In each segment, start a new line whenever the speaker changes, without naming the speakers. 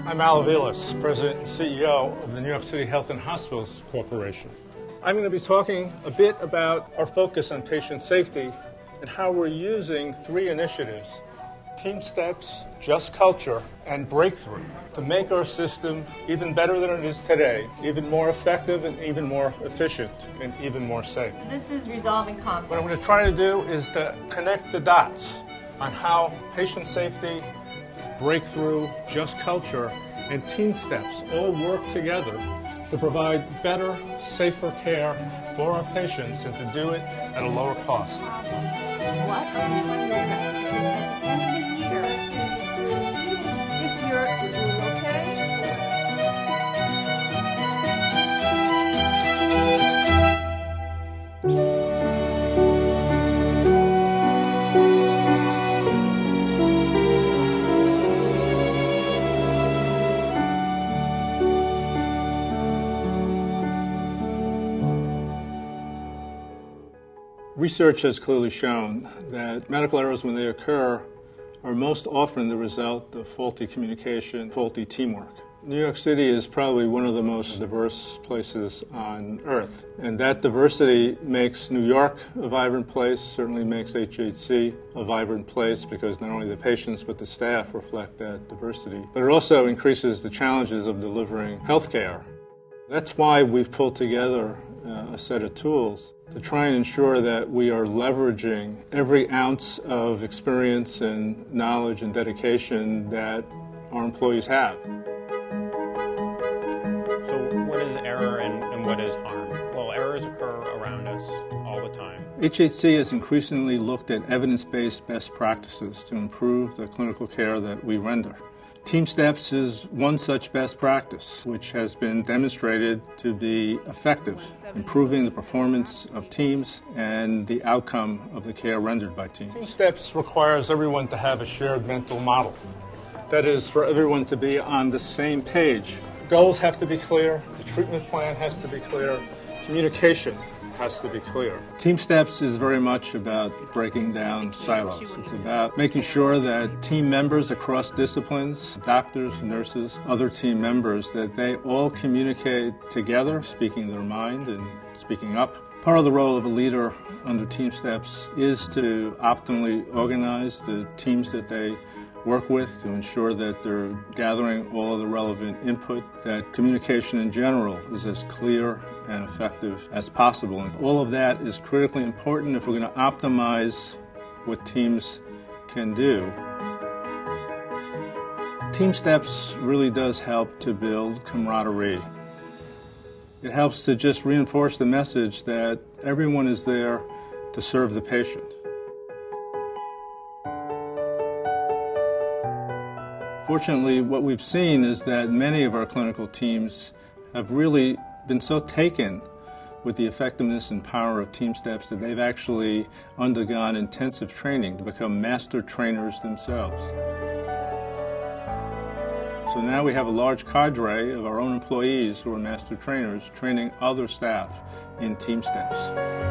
I'm Aviles, President and CEO of the New York City Health and Hospitals Corporation. I'm going to be talking a bit about our focus on patient safety and how we're using three initiatives: TeamSTEPPS, Just Culture, and Breakthrough, to make our system even better than it is today, even more effective and even more efficient and even more safe.
So this is resolving conflict.
What I'm going to try to do is to connect the dots on how patient safety, Breakthrough, Just Culture, and TeamSTEPPS all work together to provide better, safer care for our patients and to do it at a lower cost.
What are you trying to address? Because at the end of the year, if you're okay,
Research has clearly shown that medical errors, when they occur, are most often the result of faulty communication, faulty teamwork. New York City is probably one of the most diverse places on earth, and that diversity makes New York a vibrant place, certainly makes HHC a vibrant place, because not only the patients but the staff reflect that diversity. But it also increases the challenges of delivering health care. That's why we've pulled together a set of tools to try and ensure that we are leveraging every ounce of experience and knowledge and dedication that our employees have.
So what is error and what is harm? Well, errors occur around us all the time.
HHC has increasingly looked at evidence-based best practices to improve the clinical care that we render. TeamSTEPPS is one such best practice, which has been demonstrated to be effective, improving the performance of teams and the outcome of the care rendered by teams. TeamSTEPPS requires everyone to have a shared mental model. That is, for everyone to be on the same page. Goals have to be clear, the treatment plan has to be clear, communication has to be clear. TeamSTEPPS is very much about breaking down silos. It's about making sure that team members across disciplines, doctors, nurses, other team members, that they all communicate together, speaking their mind and speaking up. Part of the role of a leader under TeamSTEPPS is to optimally organize the teams that they work with, to ensure that they're gathering all of the relevant input, that communication in general is as clear and effective as possible. And all of that is critically important if we're going to optimize what teams can do. TeamSTEPPS really does help to build camaraderie. It helps to just reinforce the message that everyone is there to serve the patient. Fortunately, what we've seen is that many of our clinical teams have really been so taken with the effectiveness and power of TeamSTEPPS that they've actually undergone intensive training to become master trainers themselves. So now we have a large cadre of our own employees who are master trainers training other staff in TeamSTEPPS.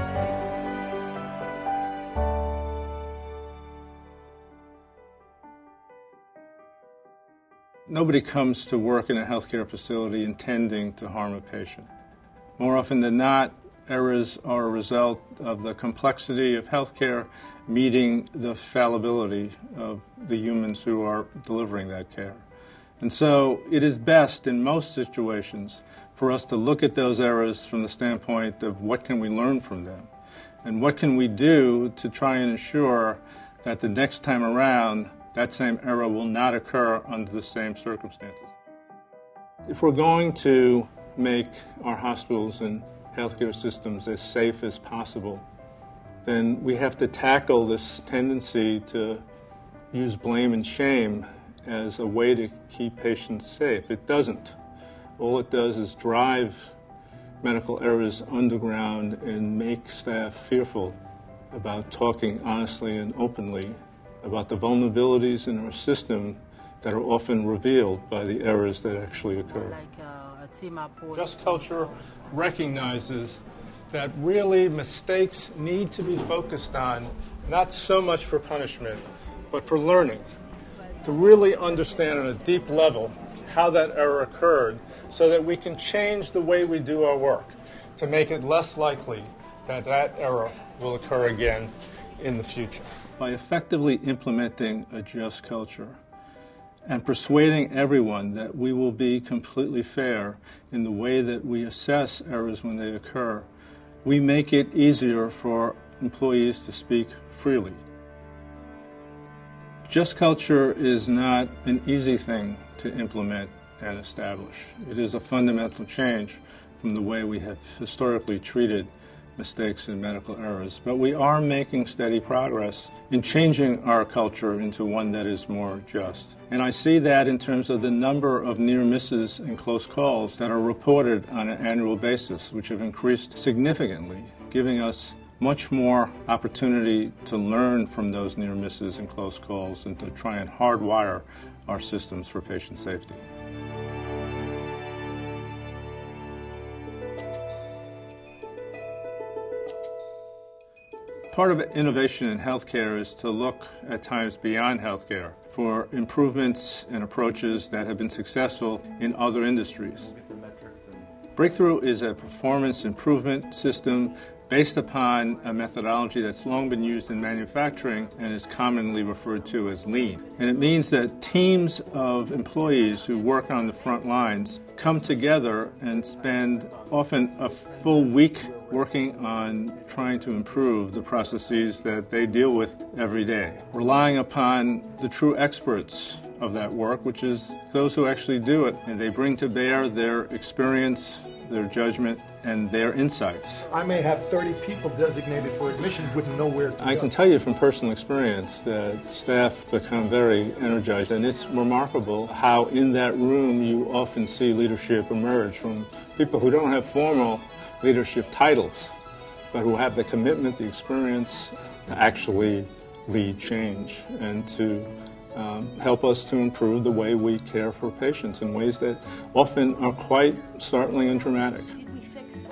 Nobody comes to work in a healthcare facility intending to harm a patient. More often than not, errors are a result of the complexity of healthcare meeting the fallibility of the humans who are delivering that care. And so it is best in most situations for us to look at those errors from the standpoint of what can we learn from them, and what can we do to try and ensure that the next time around that same error will not occur under the same circumstances. If we're going to make our hospitals and healthcare systems as safe as possible, then we have to tackle this tendency to use blame and shame as a way to keep patients safe. It doesn't. All it does is drive medical errors underground and make staff fearful about talking honestly and openly about the vulnerabilities in our system that are often revealed by the errors that actually occur. Just Culture recognizes that really mistakes need to be focused on, not so much for punishment, but for learning, to really understand on a deep level how that error occurred so that we can change the way we do our work to make it less likely that that error will occur again in the future. By effectively implementing a just culture and persuading everyone that we will be completely fair in the way that we assess errors when they occur, we make it easier for employees to speak freely. Just culture is not an easy thing to implement and establish. It is a fundamental change from the way we have historically treated mistakes and medical errors. But we are making steady progress in changing our culture into one that is more just. And I see that in terms of the number of near misses and close calls that are reported on an annual basis, which have increased significantly, giving us much more opportunity to learn from those near misses and close calls and to try and hardwire our systems for patient safety. Part of innovation in healthcare is to look at times beyond healthcare for improvements and approaches that have been successful in other industries. Breakthrough is a performance improvement system based upon a methodology that's long been used in manufacturing and is commonly referred to as lean. And it means that teams of employees who work on the front lines come together and spend often a full week working on trying to improve the processes that they deal with every day, relying upon the true experts of that work, which is those who actually do it, and they bring to bear their experience, their judgment, and their insights.
I may have 30 people designated for admissions with nowhere to go.
I can tell you from personal experience that staff become very energized, and it's remarkable how in that room you often see leadership emerge from people who don't have formal leadership titles, but who have the commitment, the experience to actually lead change and to help us to improve the way we care for patients in ways that often are quite startling and dramatic.
Can we fix that?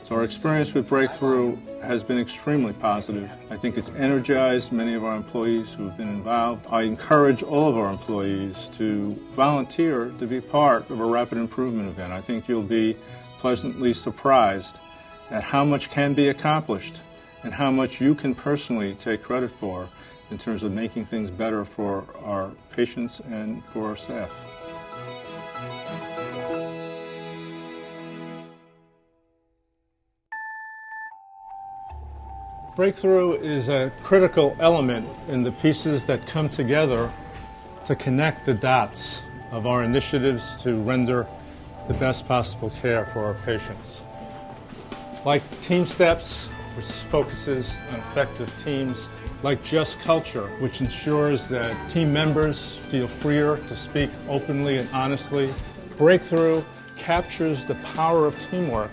So our experience with Breakthrough has been extremely positive. I think it's energized many of our employees who have been involved. I encourage all of our employees to volunteer to be part of a rapid improvement event. I think you'll be pleasantly surprised at how much can be accomplished and how much you can personally take credit for in terms of making things better for our patients and for our staff. Breakthrough is a critical element in the pieces that come together to connect the dots of our initiatives to render the best possible care for our patients. Like TeamSTEPPS, which focuses on effective teams, like Just Culture, which ensures that team members feel freer to speak openly and honestly. Breakthrough captures the power of teamwork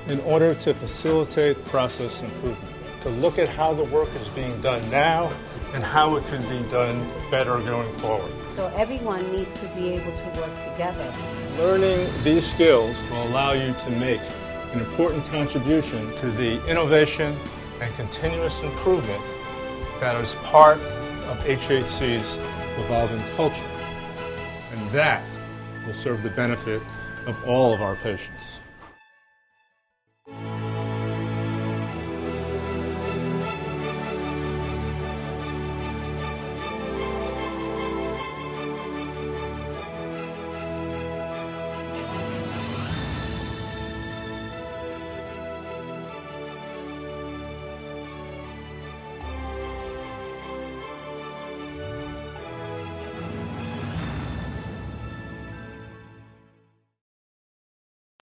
in order to facilitate process improvement, to look at how the work is being done now and how it can be done better going forward.
So everyone needs to be able to work together.
Learning these skills will allow you to make an important contribution to the innovation and continuous improvement that is part of HHC's evolving culture. And that will serve the benefit of all of our patients.